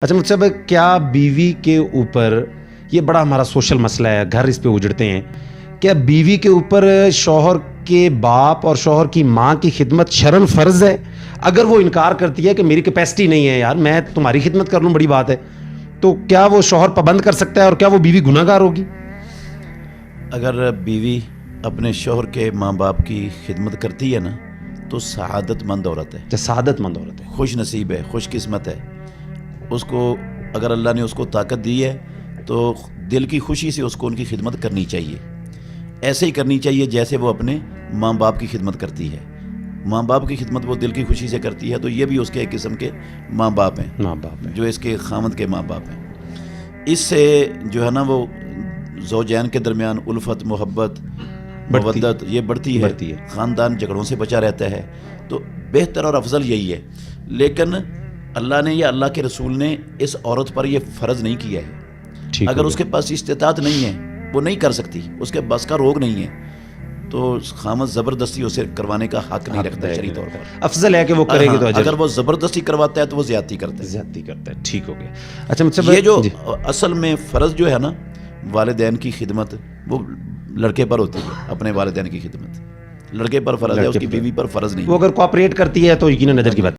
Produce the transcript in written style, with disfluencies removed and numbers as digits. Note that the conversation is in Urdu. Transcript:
اچھا مجھ سے بھائی، کیا بیوی کے اوپر، یہ بڑا ہمارا سوشل مسئلہ ہے، گھر اس پہ اجڑتے ہیں، کیا بیوی کے اوپر شوہر کے باپ اور شوہر کی ماں کی خدمت شرعاً فرض ہے؟ اگر وہ انکار کرتی ہے کہ میری کیپیسٹی نہیں ہے یار، میں تمہاری خدمت کر لوں، بڑی بات ہے، تو کیا وہ شوہر پابند کر سکتا ہے اور کیا وہ بیوی گناہ گار ہوگی؟ اگر بیوی اپنے شوہر کے ماں باپ کی خدمت کرتی ہے نا، تو سعادت مند عورت ہے، سعادت مند عورت ہے، خوش نصیب ہے، خوش قسمت ہے. اس کو اگر اللہ نے اس کو طاقت دی ہے تو دل کی خوشی سے اس کو ان کی خدمت کرنی چاہیے. ایسے ہی کرنی چاہیے جیسے وہ اپنے ماں باپ کی خدمت کرتی ہے. ماں باپ کی خدمت وہ دل کی خوشی سے کرتی ہے تو یہ بھی اس کے ایک قسم کے ماں باپ ہیں، جو اس کے خامد کے ماں باپ ہیں. اس سے جو ہے نا وہ زوجین کے درمیان الفت، محبت، مودت یہ بڑھتی ہے، خاندان جھگڑوں سے بچا رہتا ہے. تو بہتر اور افضل یہی ہے. لیکن اللہ نے یا اللہ کے رسول نے اس عورت پر یہ فرض نہیں کیا ہے. اگر اس کے پاس استطاعت نہیں ہے، وہ نہیں کر سکتی، اس کے بس کا روگ نہیں ہے، تو خامد زبردستی اسے کروانے کا حق نہیں رکھتا شرعی طور پر. افضل ہے کہ وہ کرے گی تو اجر. اگر وہ زبردستی کرواتا ہے تو وہ زیادتی کرتا ہے. ٹھیک ہو گیا. اچھا مجھ سے یہ جو اصل میں فرض جو ہے نا والدین کی خدمت، وہ لڑکے پر ہوتی ہے. اپنے والدین کی خدمت لڑکے پر فرض ہے، اس کی بیوی پر فرض نہیں. وہ اگر کوآپریٹ کرتی ہے تو یقیناً اجر کی بات.